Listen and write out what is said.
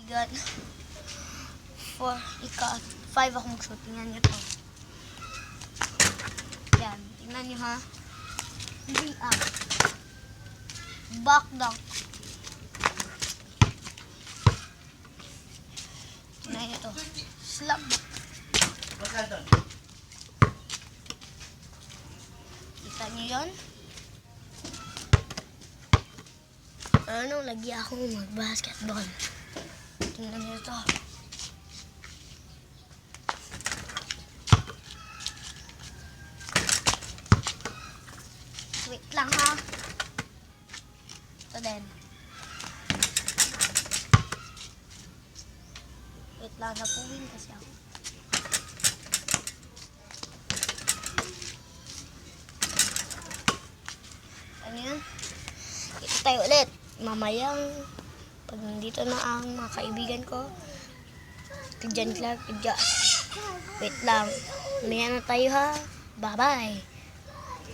God. 5 ako mag-shoot. Tingnan nyo to. Yan. Tingnan nyo ha. Hindi up. Back down. Tingnan nyo to. Slap back. Kita nyo yun? Ano, lagi ako mag-basketball. Tingnan nyo to. Wait lang ha. Ito din. Wait lang, napuwing kasi ako. Ano yun? Kita tayo ulit. Mamayang pag nandito na ang mga kaibigan ko. Kidyan Clark, kidya. Wait lang. Maya na tayo ha. Bye-bye.